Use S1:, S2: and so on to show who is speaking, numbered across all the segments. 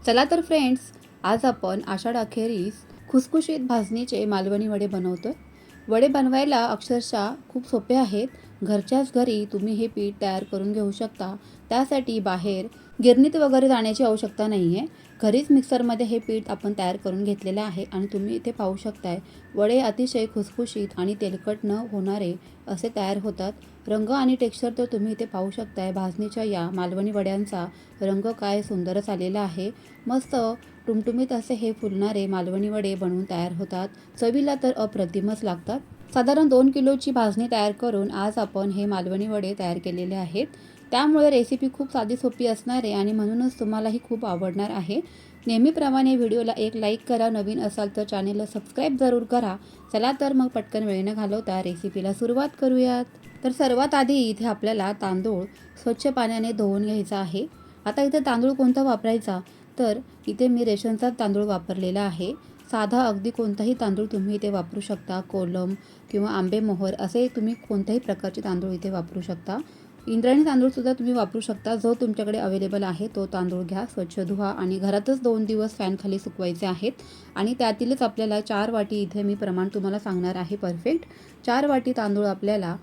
S1: चला तर फ्रेंड्स, आज आपण आषाढ अखेरीस खुसखुशीत भाजणीचे मालवणी वडे बनवतोय। वडे बनवायला अक्षरशः खूप सोपे आहेत। घरच्याच घरी तुम्ही हे पीठ तयार करून घेऊ शकता। त्यासाठी बाहेर गिरणीत वगैरे जाण्याची आवश्यकता नाही आहे। घरीच मिक्सरमध्ये हे पीठ आपण तयार करून घेतलेले आहे आणि तुम्ही इथे पाहू शकताय वडे अतिशय खुसखुशीत आणि तेलकट न होणारे असे तयार होतात। रंग आणि टेक्स्चर तर तुम्ही इथे पाहू शकताय। भाजणीच्या या मालवणी वड्यांचा रंग काय सुंदरच आलेला आहे। मस्त टुमटुमीत असे हे फुलणारे मालवणी वडे बनवून तयार होतात। चवीला तर अप्रतिमच लागतात। साधारण 2 किलोची भाजणी तयार करून आज आपण हे मालवणी वडे तयार केलेले आहेत। त्यामुळे रेसिपी खूप साधी सोपी असणार आहे आणि म्हणूनच तुम्हालाही खूप आवडणार आहे। नेहमीप्रमाणे व्हिडिओला एक लाईक करा, नवीन असाल तर चॅनेलला सबस्क्राईब जरूर करा। चला तर मग पटकन वेळ न घालवता रेसिपीला सुरुवात करूयात। तर सर्वात आधी इथे आपल्याला तांदूळ स्वच्छ पाण्याने धुवून घ्यायचा आहे। आता इथे तांदूळ कोणता वापरायचा, तर इथे मी रेशनचा तांदूळ वापरलेला आहे। साधा अगदी कोणताही तांदूळ तुम्ही इथे वापरू शकता। कोलम किंवा आंबेमोहोर असे तुम्ही कोणत्याही प्रकारचे तांदूळ इथे वापरू शकता। इंद्रायणी तांदूळसुद्धा तुम्ही वापरू शकता। जो तुमच्याकडे अवेलेबल आहे तो तांदूळ घ्या, स्वच्छ धुवा आणि घरातच 2 दिवस फॅनखाली सुकवायचे आहेत। आणि त्यातीलच आपल्याला 4 वाटी इथे मी प्रमाण तुम्हाला सांगणार आहे परफेक्ट। 4 वाटी तांदूळ आपल्याला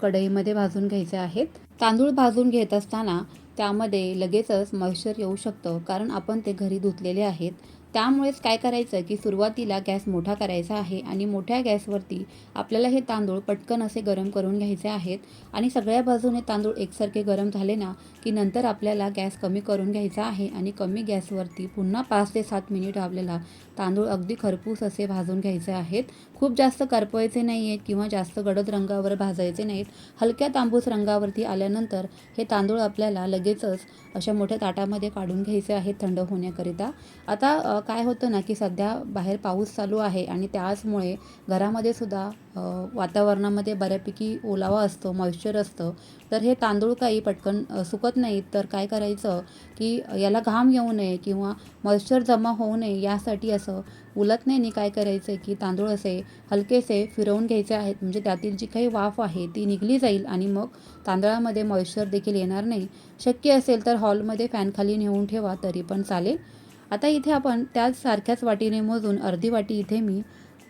S1: कढईमध्ये भाजून घ्यायचे आहेत। तांदूळ भाजून घेत असताना त्यामध्ये लगेचच मॉइश्चर येऊ शकतं, कारण आपण ते घरी धुतलेले आहेत। त्यामुळेच काय करायचं की सुरुवातीला गॅस मोठा करायचा आहे आणि मोठ्या गॅसवरती आपल्याला हे तांदूळ पटकन असे गरम करून घ्यायचे आहेत। आणि सगळ्या बाजूने तांदूळ एकसारखे गरम झाले ना की नंतर आपल्याला गॅस कमी करून घ्यायचा आहे आणि कमी गॅसवरती पुन्हा 5 ते 7 मिनिट आपल्याला तांदूळ अगदी खरपूस असे भाजून घ्यायचे आहेत। खूप जास्त करपवायचे नाही आहेत किंवा जास्त गडद रंगावर भाजायचे नाहीत। हलक्या तांबूस रंगावरती आल्यानंतर हे तांदूळ आपल्याला लगेचच अशा मोठ्या ताटामध्ये काढून घ्यायचे आहेत थंड होण्याकरिता। आता काय होतं ना की सध्या बाहेर पाऊस चालू आहे आणि त्याचमुळे घरामध्ये सुद्धा वातावरणामध्ये बऱ्यापैकी ओलावा असतो, मॉइश्चर असतं। तर हे तांदूळ काही पटकन सुकत नाहीत। तर काय करायचं की याला घाम येऊ नये किंवा मॉइश्चर जमा होऊ नये यासाठी असं उलटण्याने काय करायचं की तांदूळ असे हलकेसे फिरवून घ्यायचे आहेत, म्हणजे त्यातील जी काही वाफ आहे ती निघली जाईल आणि मग तांदळामध्ये मॉइश्चर देखील येणार नाही। शक्य असेल तर हॉलमध्ये फॅनखाली नेऊन ठेवा तरी पण चालेल। आता इथे आपण त्याच सारख्याच वाटीने मोजून अर्धी वाटी इथे मी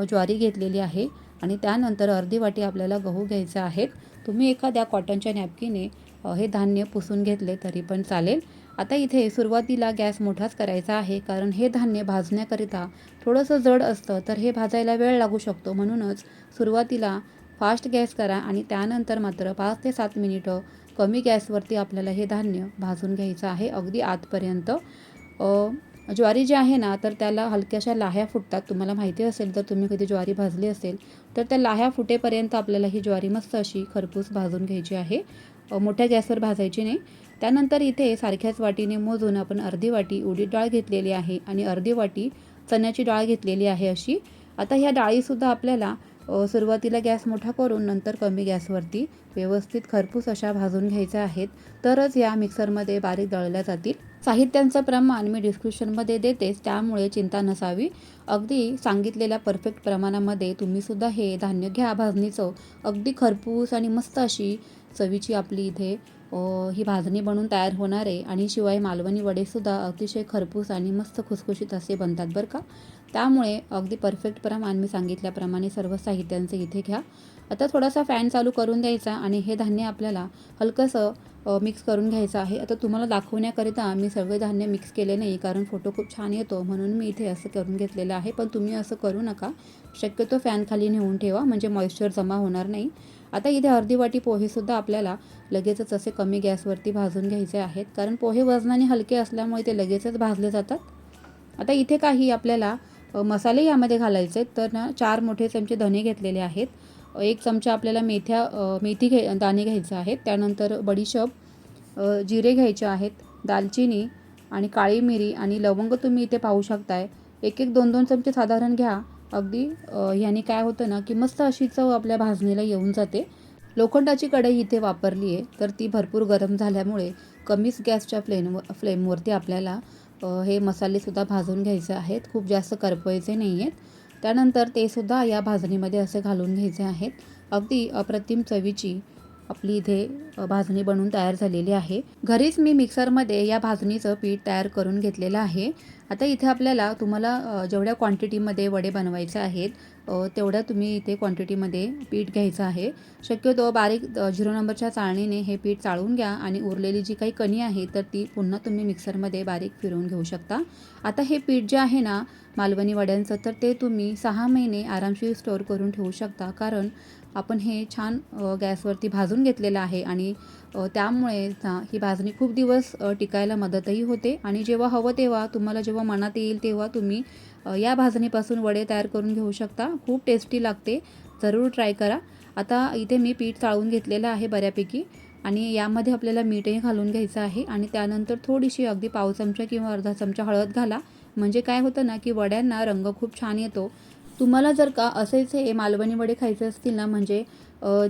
S1: ज्वारी घेतलेली आहे आणि त्यानंतर अर्धी वाटी आपल्याला गहू घ्यायचे आहेत। तुम्ही एखाद्या कॉटनच्या नॅपकिने हे धान्य पुसून घेतले तरी पण चालेल। आता इथे सुरुवातीला गॅस मोठाच करायचा आहे, कारण हे धान्य भाजण्याकरिता थोडंसं जड असतं, तर हे भाजायला वेळ लागू शकतो। म्हणूनच सुरुवातीला फास्ट गॅस करा आणि त्यानंतर मात्र 5 ते 7 मिनिटं कमी गॅसवरती आपल्याला हे धान्य भाजून घ्यायचं आहे अगदी आतपर्यंत। ज्वारी जी आहे ना तर त्याला हलक्याशा लाह्या फुटतात। तुम्हाला माहिती असेल तर तुम्ही कधी ज्वारी भाजली असेल तर त्या लाह्या फुटेपर्यंत आपल्याला ही ज्वारी मस्त अशी खरपूस भाजून घ्यायची आहे, मोठ्या गॅसवर भाजायची नाही। त्यानंतर इथे सारख्याच वाटीने मोजून आपण अर्धी वाटी उडीद डाळ घेतलेली आहे आणि अर्धी वाटी चण्याची डाळ घेतलेली आहे अशी। आता ह्या डाळीसुद्धा आपल्याला सुरुवातीला गॅस मोठा करून नंतर कमी गॅसवरती व्यवस्थित खरपूस अशा भाजून घ्यायच्या आहेत, तरच या मिक्सरमध्ये बारीक दळल्या जातील। साहित्यांचं प्रमाण मी डिस्क्रिप्शनमध्ये देतेच, त्यामुळे चिंता नसावी। अगदी सांगितलेल्या परफेक्ट प्रमाणामध्ये तुम्हीसुद्धा हे धान्य घ्या भाजणीचं। अगदी खरपूस आणि मस्त अशी चवीची आपली इथे ही भाजणी बनवून तयार होणार आहे। आणि शिवाय मालवणी वडेसुद्धा अतिशय खरपूस आणि मस्त खुसखुशीत असे बनतात बरं का। त्यामुळे अगदी परफेक्ट प्रमाण मी सांगितल्याप्रमाणे सर्व साहित्यांचे इथे घ्या। आता थोडासा फॅन चालू करून द्यायचा आणि हे धान्य आपल्याला हलकंसं मिक्स करून घ्यायचं आहे। आता तुम्हाला दाखवण्याकरिता मी सगळे धान्य मिक्स केले नाही, कारण फोटो खूप छान येतो म्हणून मी इथे असं करून घेतलेलं आहे। पण तुम्ही असं करू नका, शक्यतो फॅनखाली नेऊन ठेवा, म्हणजे मॉइश्चर जमा होणार नाही। आता इथे अर्धी वाटी पोहेसुद्धा आपल्याला लगेचच असे कमी गॅसवरती भाजून घ्यायचे आहेत, कारण पोहे वजनाने हलके असल्यामुळे ते लगेचच भाजले जातात। आता इथे काही आपल्याला मसाले यामध्ये घालायचे, तर ना 4 मोठे चमचे धने घेतलेले आहेत। 1 चमचा आपल्याला मेथी दाणे घ्यायचे आहेत। त्यानंतर बडीशोप, जिरे घ्यायचे आहेत, दालचिनी आणि काळी मिरी आणि लवंग तुम्ही इथे पाहू शकताय। 1-1, 2-2 चमचे साधारण घ्या। अगदी ह्याने काय होतं ना की मस्त अशी चव आपल्या भाजणीला येऊन जाते। लोखंडाची कढई इथे वापरली आहे, तर ती भरपूर गरम झाल्यामुळे कमीच गॅसच्या फ्लेमवरती आपल्याला हे मसालेसुद्धा भाजून घ्यायचे आहेत, खूप जास्त करपवायचे नाही आहेत। त्यानंतर ते सुद्धा या भाजणीमध्ये असे घालून घ्यायचे आहेत। अगदी अप्रतिम चवीची आपली इथे भाजणी बनवून तयार झालेली आहे. घरीच मी मिक्सरमध्ये या भाजणीचं पीठ तयार करून घेतलेलं आहे. आता इथे आपल्याला तुम्हाला जेवढ्या क्वांटिटीमध्ये वडे बनवायचे आहेत तेवढ्या तुम्ही इथे क्वांटिटीमध्ये पीठ घ्यायचं आहे. शक्यतो बारीक 0 नंबरच्या चाळणीने हे पीठ चाळून घ्या आणि उरलेली जी काही कणी आहे तर ती पुन्हा तुम्ही मिक्सरमध्ये बारीक फिरवून घेऊ शकता. आता हे पीठ जे आहे ना मालवणी वड्यांचं, तर ते तुम्ही 6 महिने आरामशीर स्टोअर करून ठेवू शकता. कारण आपण हे छान गॅसवरती भाजून घेतलेलं आहे आणि त्यामुळे ही भाजणी खूप दिवस टिकायला मदतही होते. आणि जेव्हा हवं तेव्हा तुम्हाला जेव्हा मनात येईल तेव्हा तुम्ही या भाजणीपासून वडे तयार करून घेऊ शकता. खूप टेस्टी लागते, जरूर ट्राय करा. आता इथे मी पीठ चाळून घेतलेलं आहे बऱ्यापैकी आणि यामध्ये आपल्याला मीठही घालून घ्यायचं आहे आणि त्यानंतर थोडीशी अगदी पाव चमचा किंवा अर्धा चमचा हळद घाला. म्हणजे काय होतं ना की वड्यांना रंग खूप छान येतो. तुम्हाला जर का असेच हे मालवणी वडे खायचे असतील ना, म्हणजे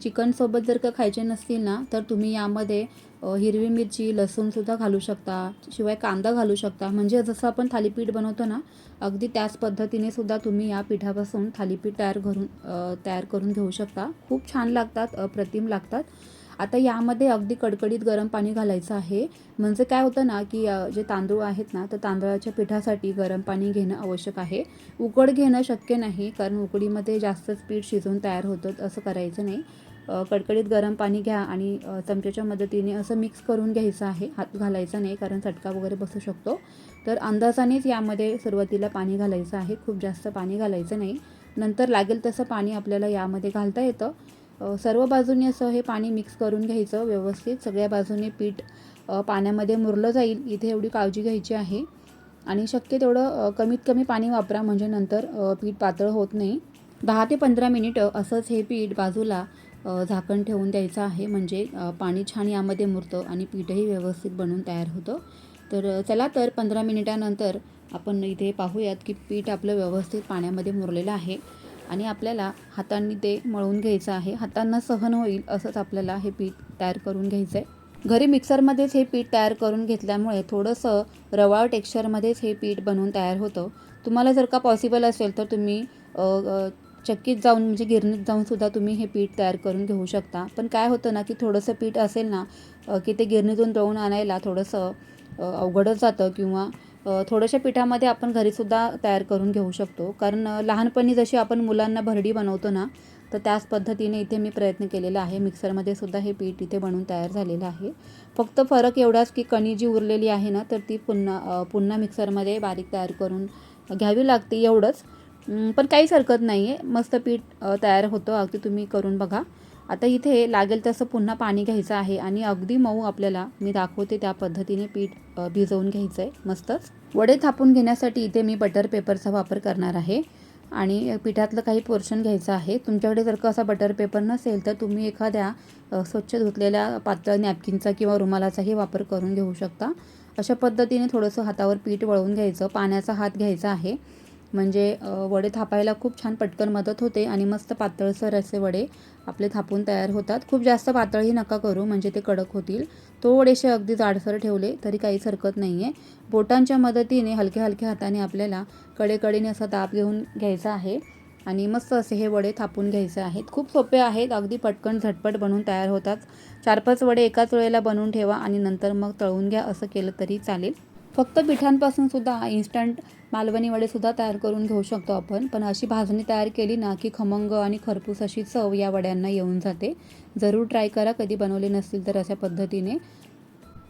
S1: चिकनसोबत जर का खायचे नसतील ना, तर तुम्ही यामध्ये हिरवी मिरची, लसूणसुद्धा घालू शकता. शिवाय कांदा घालू शकता. म्हणजे जसं आपण थालीपीठ बनवतो ना, अगदी त्याच पद्धतीने सुद्धा तुम्ही या पिठापासून थालीपीठ तयार करून घेऊ शकता. खूप छान लागतात, अप्रतिम लागतात. आता यामध्ये अगदी कडकडीत गरम पाणी घालायचं आहे. म्हणजे काय होतं ना की जे तांदूळ आहेत ना, तर तांदळाच्या पिठासाठी गरम पाणी घेणं आवश्यक आहे. उकड घेणं शक्य नाही, कारण उकडीमध्ये जास्तच पीठ शिजून तयार होतं, असं करायचं नाही. कडकडीत गरम पाणी घ्या आणि चमच्याच्या मदतीने असं मिक्स करून घ्यायचं आहे. हात घालायचा नाही, कारण चटका वगैरे बसू शकतो. तर अंदाजानेच यामध्ये सुरुवातीला पाणी घालायचं आहे, खूप जास्त पाणी घालायचं नाही. नंतर लागेल तसं पाणी आपल्याला यामध्ये घालता येतं. सर्व बाजूनी असं हे पाणी मिक्स करून घ्यायचं व्यवस्थित. सगळ्या बाजूने पीठ पाण्यामध्ये मुरलं जाईल, इथे एवढी काळजी घ्यायची आहे. आणि शक्य तेवढं कमीत कमी पाणी वापरा, म्हणजे नंतर पीठ पातळ होत नाही. 10 ते 15 मिनिटं असंच हे पीठ बाजूला झाकण ठेवून द्यायचं आहे. म्हणजे पाणी छान यामध्ये मुरतं आणि पीठही व्यवस्थित बनून तयार होतं. तर चला, तर 15 मिनिटानंतर आपण इथे पाहूयात की पीठ आपलं व्यवस्थित पाण्यामध्ये मुरलेलं आहे आणि आपल्याला हातांनी ते मळून घ्यायचं आहे. हातांना सहन होईल असंच आपल्याला हे पीठ तयार करून घ्यायचं आहे. घरी मिक्सरमध्येच हे पीठ तयार करून घेतल्यामुळे थोडंसं रवाळ टेक्स्चरमध्येच हे पीठ बनवून तयार होतं. तुम्हाला जर का पॉसिबल असेल तर तुम्ही चक्कीत जाऊन, म्हणजे गिरणीत जाऊनसुद्धा तुम्ही हे पीठ तयार करून घेऊ शकता. पण काय होतं ना की थोडंसं पीठ असेल ना की ते गिरणीतून दळून आणायला थोडंसं अवघडच जातं. किंवा थोड्याशा पिठामध्ये आपण घरीसुद्धा तयार करून घेऊ शकतो. कारण लहानपणी जशी आपण मुलांना भरडी बनवतो ना, तर त्याच पद्धतीने इथे मी प्रयत्न केलेला आहे. मिक्सरमध्ये सुद्धा हे पीठ इथे बनवून तयार झालेलं आहे. फक्त फरक एवढाच की कणी जी उरलेली आहे ना, तर ती पुन्हा मिक्सरमध्ये बारीक तयार करून घ्यावी लागते, एवढंच. पण काहीच हरकत नाही आहे, मस्त पीठ तयार होतं. अगदी तुम्ही करून बघा. आता इथे लागेल तसं पुन्हा पाणी घ्यायचं आहे आणि अगदी मऊ आपल्याला मी दाखवते त्या पद्धतीने पीठ भिजवून घ्यायचं आहे मस्तच. वडे थापून घेण्यासाठी इथे मी बटर पेपरचा वापर करणार आहे आणि पिठातलं काही पोर्शन घ्यायचं आहे. तुमच्याकडे जर का असा बटर पेपर नसेल तर तुम्ही एखाद्या स्वच्छ धुतलेल्या पातळ नॅपकिनचा किंवा रुमालाचाही वापर करून घेऊ शकता. अशा पद्धतीने थोडंसं हातावर पीठ वळवून घ्यायचं. पाण्याचा हात घ्यायचा आहे, म्हणजे वडे थापायला खूप छान पटकन मदत होते आणि मस्त पातळसर असे वडे आपले थापून तयार होतात. खूप जास्त पातळही नका करू, म्हणजे ते कडक होतील. थोडेसे अगदी जाडसर ठेवले तरी काहीच हरकत नाही आहे. बोटांच्या मदतीने हलक्या हलक्या हाताने आपल्याला कडेकडेने असा दाब घेऊन घ्यायचा आहे आणि मस्त असे हे वडे थापून घ्यायचे आहेत. खूप सोपे आहेत, अगदी पटकन झटपट बनवून तयार होतात. 4-5 वडे एकाच वेळेला बनवून ठेवा आणि नंतर मग तळून घ्या, असं केलं तरी चालेल. फक्त पिठांपासून सुद्धा इन्स्टंट मालवणी वडेसुद्धा तयार करून घेऊ शकतो आपण. पण अशी भाजणी तयार केली ना की खमंग आणि खरपूस अशी चव या वड्यांना येऊन जाते. जरूर ट्राय करा, कधी बनवले नसतील तर अशा पद्धतीने.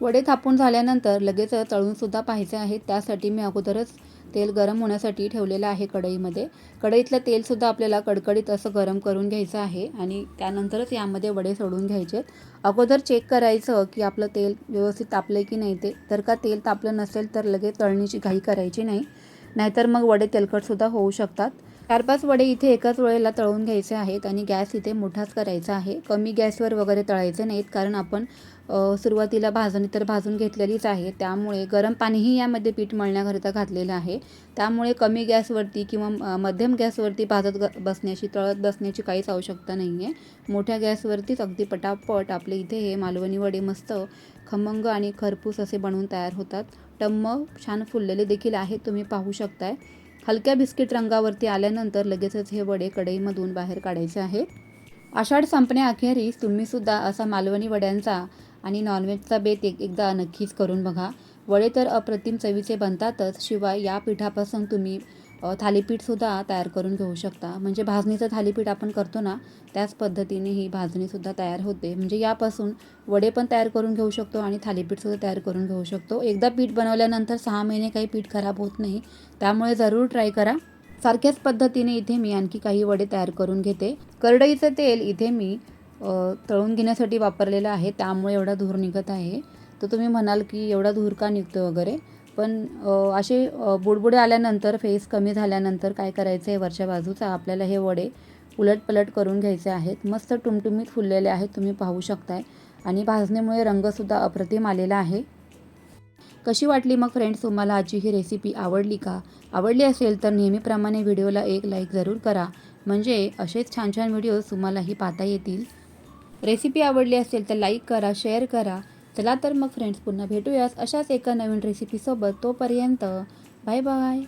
S1: वडे थापून झाल्यानंतर लगेच तळूनसुद्धा पाहायचे आहेत. त्यासाठी मी अगोदरच तेल गरम होण्यासाठी ठेवलेलं आहे कढईमध्ये. कढईतलं तेलसुद्धा आपल्याला कडकडीत असं गरम करून घ्यायचं आहे आणि त्यानंतरच यामध्ये वडे सोडून घ्यायचे. अगोदर चेक करायचं की आपलं तेल व्यवस्थित तापलं की नाही ते. तर का तेल तापलं नसेल तर लगेच तळणीची घाई करायची नाही, नाहीतर मग वडे तेलकटसुद्धा होऊ शकतात. 4-5 वडे इथे एकाच वेळेला तळून घ्यायचे आहेत आणि गॅस इथे मोठाच करायचा आहे. कमी गॅसवर वगैरे तळायचे नाहीत, कारण आपण सुरुवातीला भाजणी तर भाजून घेतलेलीच आहे. त्यामुळे गरम पाणीही यामध्ये पीठ मळण्याकरिता घातलेलं आहे. त्यामुळे कमी गॅसवरती किंवा मध्यम गॅसवरती तळत बसण्याची काहीच आवश्यकता नाही आहे. मोठ्या गॅसवरतीच अगदी पटापट आपले इथे हे मालवणी वडे मस्त खमंग आणि खरपूस असे बनवून तयार होतात. टम्म छान फुललेले देखील आहेत, तुम्ही पाहू शकताय. हलक्या बिस्किट रंगावरती आल्यानंतर लगेचच हे वडे कढईमधून बाहेर काढायचे आहेत. आषाढ संपण्याअखेरीस तुम्हीसुद्धा असा मालवणी वड्यांचा आणि नॉनव्हेजचा बेत एकदा नक्कीच करून बघा. वडे तर अप्रतिम चवीचे बनतातच, शिवाय या पिठापासून तुम्ही थालीपीठसुद्धा तयार करून घेऊ शकता. म्हणजे भाजणीचं थालीपीठ आपण करतो ना, त्याच पद्धतीने ही भाजणीसुद्धा तयार होते. म्हणजे यापासून वडे पण तयार करून घेऊ शकतो आणि थालीपीठसुद्धा तयार करून घेऊ शकतो. एकदा पीठ बनवल्यानंतर 6 महिने काही पीठ खराब होत नाही, त्यामुळे जरूर ट्राय करा. सारख्याच पद्धतीने इथे मी आणखी काही वडे तयार करून घेते. करडईचं तेल इथे मी तळून घेण्यासाठी वापरलेलं आहे, त्यामुळे एवढा धूर निघत आहे. तर तुम्ही म्हणाल की एवढा धूर का निघतो वगैरे, पण असे बुडबुडे आल्यानंतर, फेस कमी झाल्यानंतर काय करायचं आहे, वरच्या बाजूचा आपल्याला हे वडे उलटपलट करून घ्यायचे आहेत. मस्त टुमटुमीत फुललेले आहेत, तुम्ही पाहू शकताय. आणि भाजणीमुळे रंगसुद्धा अप्रतिम आलेला आहे. कशी वाटली मग फ्रेंड्स तुम्हाला आजची ही रेसिपी? आवडली का? आवडली असेल तर नेहमीप्रमाणे व्हिडिओला एक लाईक जरूर करा, म्हणजे असेच छान छान व्हिडिओज तुम्हालाही पाहता येतील. रेसिपी आवडली असेल तर लाईक करा, शेअर करा. चला तर मग फ्रेंड्स, पुन्हा भेटूयाच अशाच एका नवीन रेसिपीसोबत. तोपर्यंत बाय बाय.